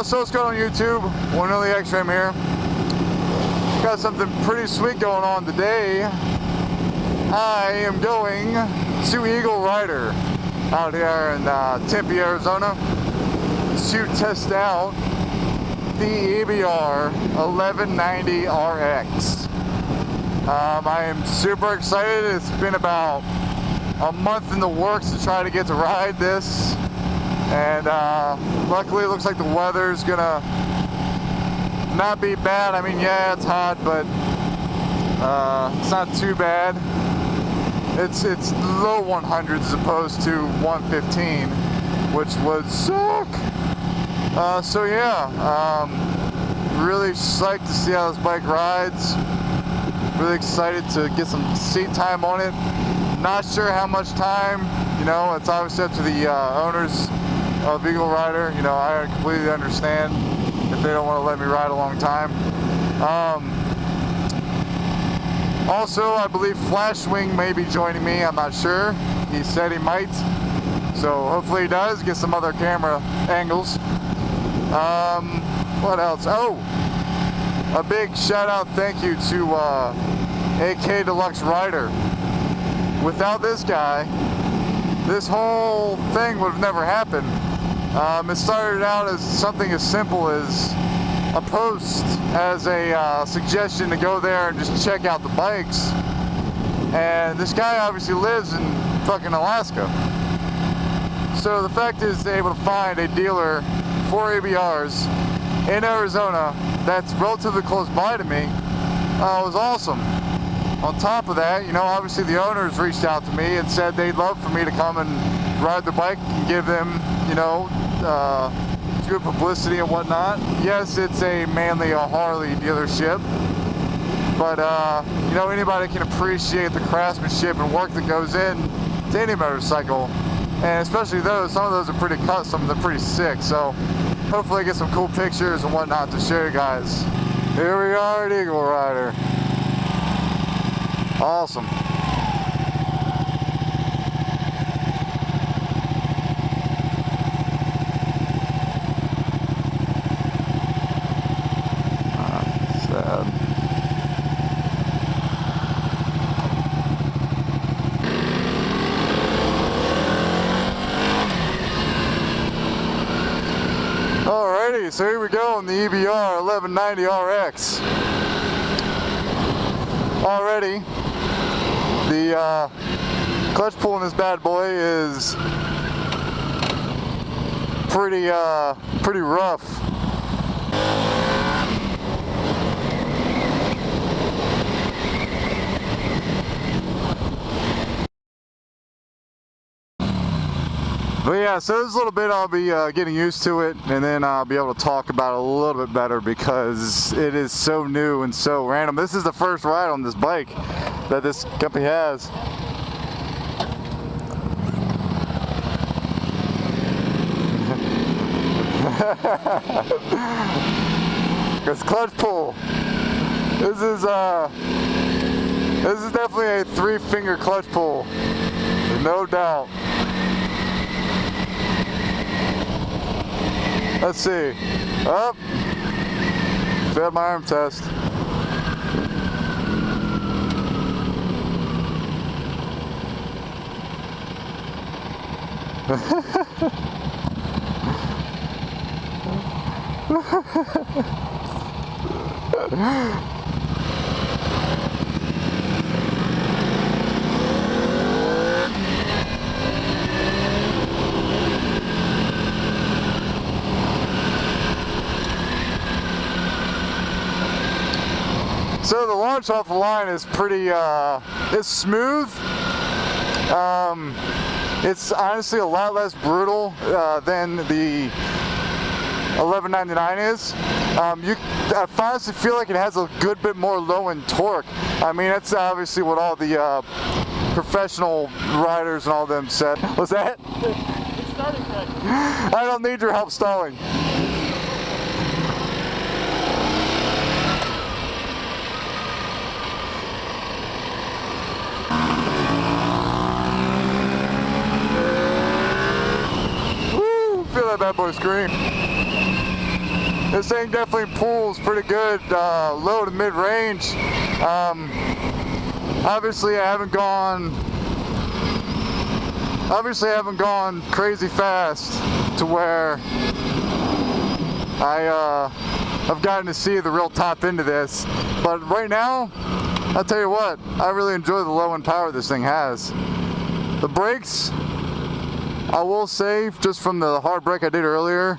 So what's going on YouTube? One of the X-Ram here. Got something pretty sweet going on today. I am going to Akdeluxerider out here in Tempe, Arizona to test out the EBR 1190 RX. I am super excited. It's been about a month in the works to try to get to ride this, and luckily it looks like the weather's gonna not be bad. I mean, yeah, it's hot, but it's not too bad. It's low 100s as opposed to 115, which would suck. So yeah, really psyched to see how this bike rides. Really excited to get some seat time on it. Not sure how much time, you know, it's obviously up to the owners of Akdeluxerider. You know, I completely understand if they don't want to let me ride a long time. Also, I believe Flashwing may be joining me. I'm not sure. He said he might. So hopefully he does. Get some other camera angles. What else? Oh, a big shout out, thank you to Akdeluxerider. Without this guy, this whole thing would have never happened. It started out as something as simple as a post as a suggestion to go there and just check out the bikes. And this guy obviously lives in fucking Alaska. So the fact is, they're able to find a dealer for EBRs in Arizona that's relatively close by to me was awesome. On top of that, you know, obviously the owners reached out to me and said they'd love for me to come and ride the bike and give them, you know, good publicity and whatnot. Yes, it's a mainly a Harley dealership, but you know, anybody can appreciate the craftsmanship and work that goes in to any motorcycle, and especially those. Some of those are pretty custom. They're pretty sick. So hopefully I get some cool pictures and whatnot to show you guys. Here we are at Akdeluxerider. Awesome. Sad. Alrighty, so here we go on the EBR 1190 RX. Already, the clutch pull in this bad boy is pretty rough. But yeah, so this little bit I'll be getting used to it, and then I'll be able to talk about it a little bit better because it is so new and so random. This is the first ride on this bike that this company has. It's clutch pull. This is definitely a 3-finger clutch pull, no doubt. Let's see. Oh, failed my arm test. So the launch off the line is pretty, it's smooth. It's honestly a lot less brutal than the 1199 is. I honestly feel like it has a good bit more low-end torque. I mean, that's obviously what all the professional riders and all them said. What's that? It's starting right. I don't need your help stalling. Woo! Feel that bad boy scream. this thing definitely pulls pretty good, low to mid range. Obviously I haven't gone crazy fast to where I've gotten to see the real top end of this, but right now, I'll tell you what, I really enjoy the low end power this thing has. The brakes, I will say, just from the hard brake I did earlier,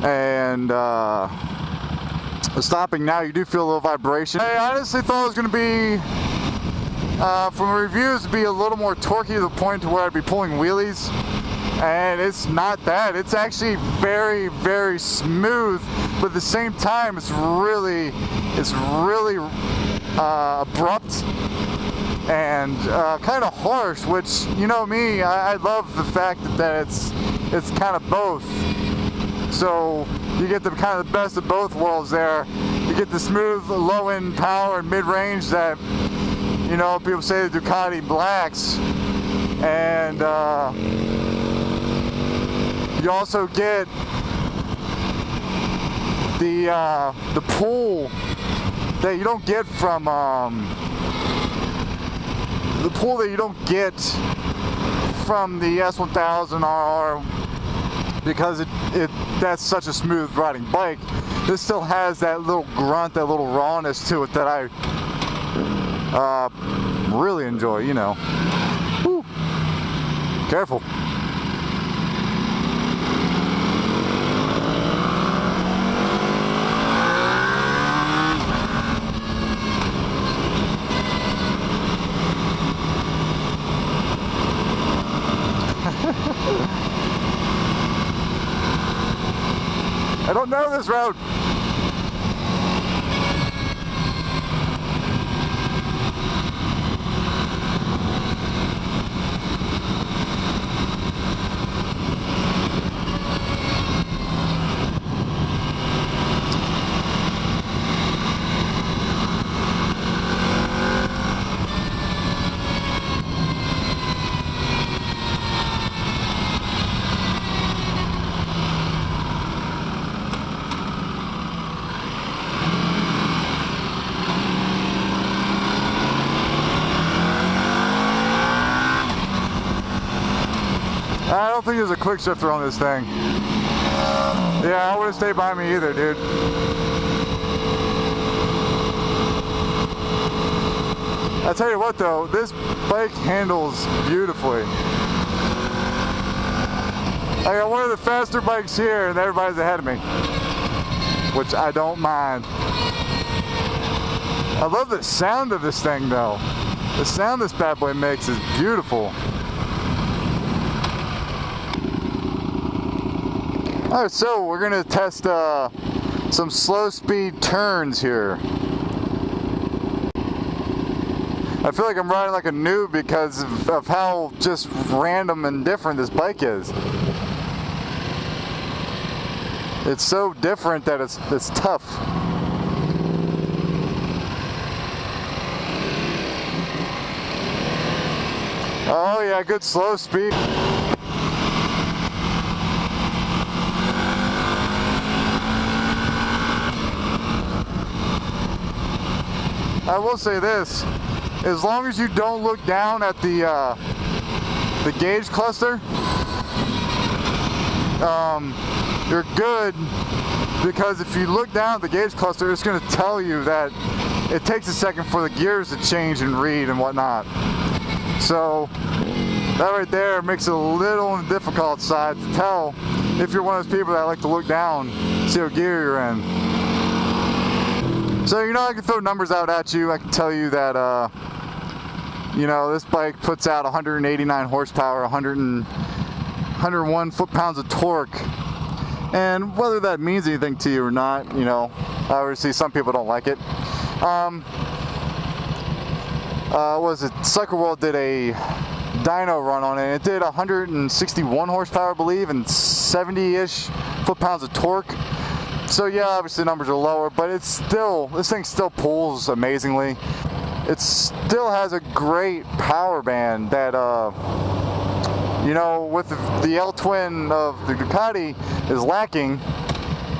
and the stopping now, you do feel a little vibration. I honestly thought it was going to be, from reviews, be a little more torquey to the point to where I'd be pulling wheelies. And it's not that. It's actually very, very smooth, but at the same time, it's really abrupt and kind of harsh. Which, you know me, I love the fact that it's kind of both. So you get the kind of the best of both worlds there. You get the smooth, low-end power and mid-range that, you know, people say the Ducati lacks, and you also get the pull that you don't get from the S1000 RR, because that's such a smooth riding bike. This still has that little grunt, that little rawness to it that I really enjoy, you know. Woo. Careful. I don't know this road. I don't think there's a quick shifter on this thing. Yeah, I wouldn't stay by me either, dude. I tell you what though, this bike handles beautifully. I got one of the faster bikes here and everybody's ahead of me, which I don't mind. I love the sound of this thing though. The sound this bad boy makes is beautiful. Alright, so we're going to test some slow speed turns here. I feel like I'm riding like a noob because of how just random and different this bike is. It's so different that it's tough. Oh yeah, good slow speed. I will say this, as long as you don't look down at the gauge cluster, you're good, because if you look down at the gauge cluster, it's going to tell you that it takes a second for the gears to change and read and whatnot. So that right there makes it a little on the difficult side to tell if you're one of those people that like to look down, see what gear you're in. So, you know, I can throw numbers out at you. I can tell you that, you know, this bike puts out 189 horsepower, 101 foot-pounds of torque. And whether that means anything to you or not, you know, obviously some people don't like it. Cycle World did a dyno run on it. It did 161 horsepower, I believe, and 70-ish foot-pounds of torque. So yeah, obviously the numbers are lower, but it's still, this thing still pulls amazingly. It still has a great power band that, you know, with the L-twin of the Ducati is lacking.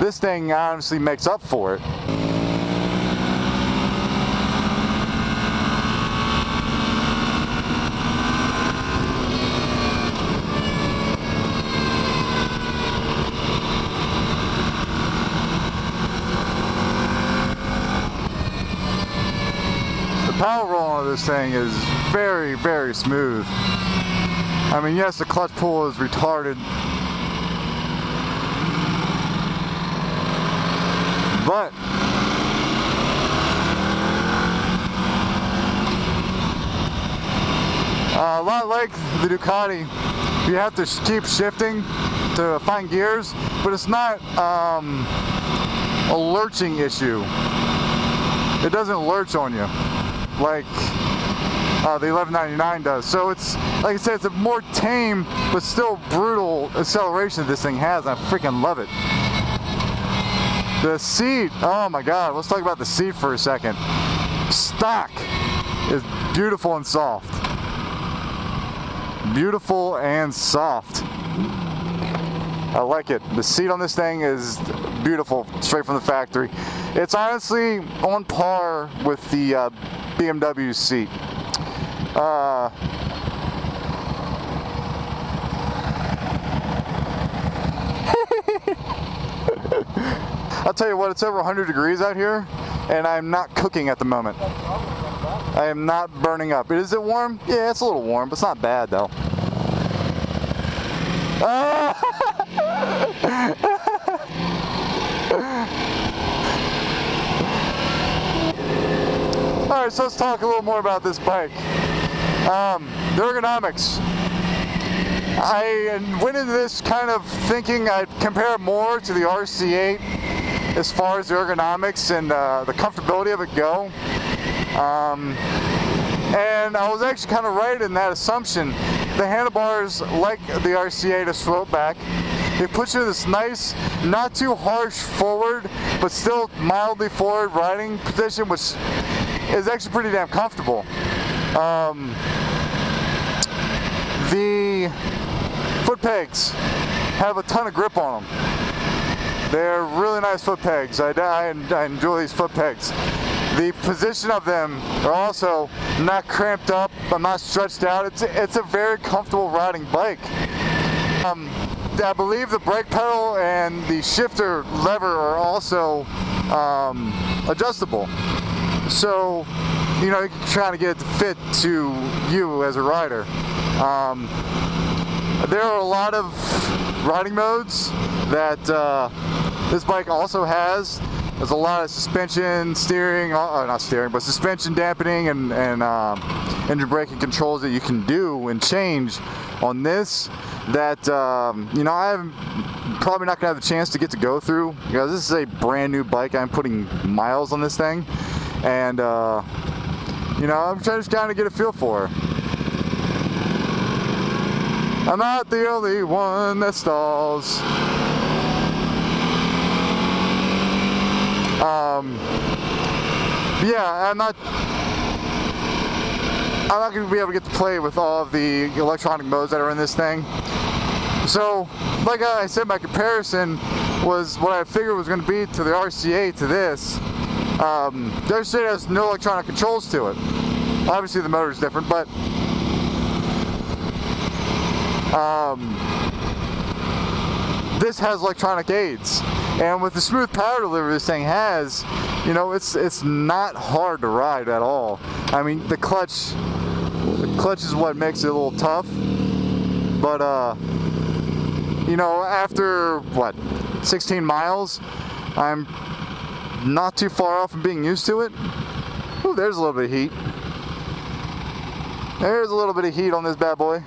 this thing honestly makes up for it. The power roll on this thing is very, very smooth. I mean, yes, the clutch pull is retarded, but a lot like the Ducati, you have to keep shifting to find gears, but it's not a lurching issue. It doesn't lurch on you like the 1199 does. So it's, like I said, it's a more tame but still brutal acceleration this thing has, and I freaking love it. The seat, oh my god, let's talk about the seat for a second. Stock is beautiful and soft. Beautiful and soft. I like it. The seat on this thing is beautiful, straight from the factory. It's honestly on par with the BMW seat. I'll tell you what, it's over 100 degrees out here, and I'm not cooking at the moment. I am not burning up. Is it warm? Yeah, it's a little warm, but it's not bad though. Alright, so let's talk a little more about this bike. The ergonomics. I went into this kind of thinking I'd compare it more to the RC8 as far as the ergonomics and the comfortability of it go. And I was actually kind of right in that assumption. The handlebars, like the RC8, are slope back. They put you in this nice, not too harsh forward, but still mildly forward riding position, which is actually pretty damn comfortable. The foot pegs have a ton of grip on them. They're really nice foot pegs. I enjoy these foot pegs. The position of them are also not cramped up, but not stretched out. It's a very comfortable riding bike. I believe the brake pedal and the shifter lever are also adjustable. So, you know, you're trying to get it to fit to you as a rider. There are a lot of riding modes that this bike also has. There's a lot of suspension, steering, not steering, but suspension dampening and engine braking controls that you can do and change on this that, you know, I'm probably not going to have the chance to get to go through, because this is a brand new bike. I'm putting miles on this thing, and, you know, I'm trying to just kind of get a feel for her. I'm not the only one that stalls. Yeah, I'm not going to be able to get to play with all of the electronic modes that are in this thing. So, like I said, my comparison was what I figured was going to be to the RC8 to this. The RC8 has no electronic controls to it. Obviously the motor is different, but this has electronic aids. And with the smooth power delivery this thing has, you know, it's not hard to ride at all. I mean, the clutch is what makes it a little tough. But you know, after what, 16 miles, I'm not too far off from being used to it. Ooh, there's a little bit of heat. There's a little bit of heat on this bad boy.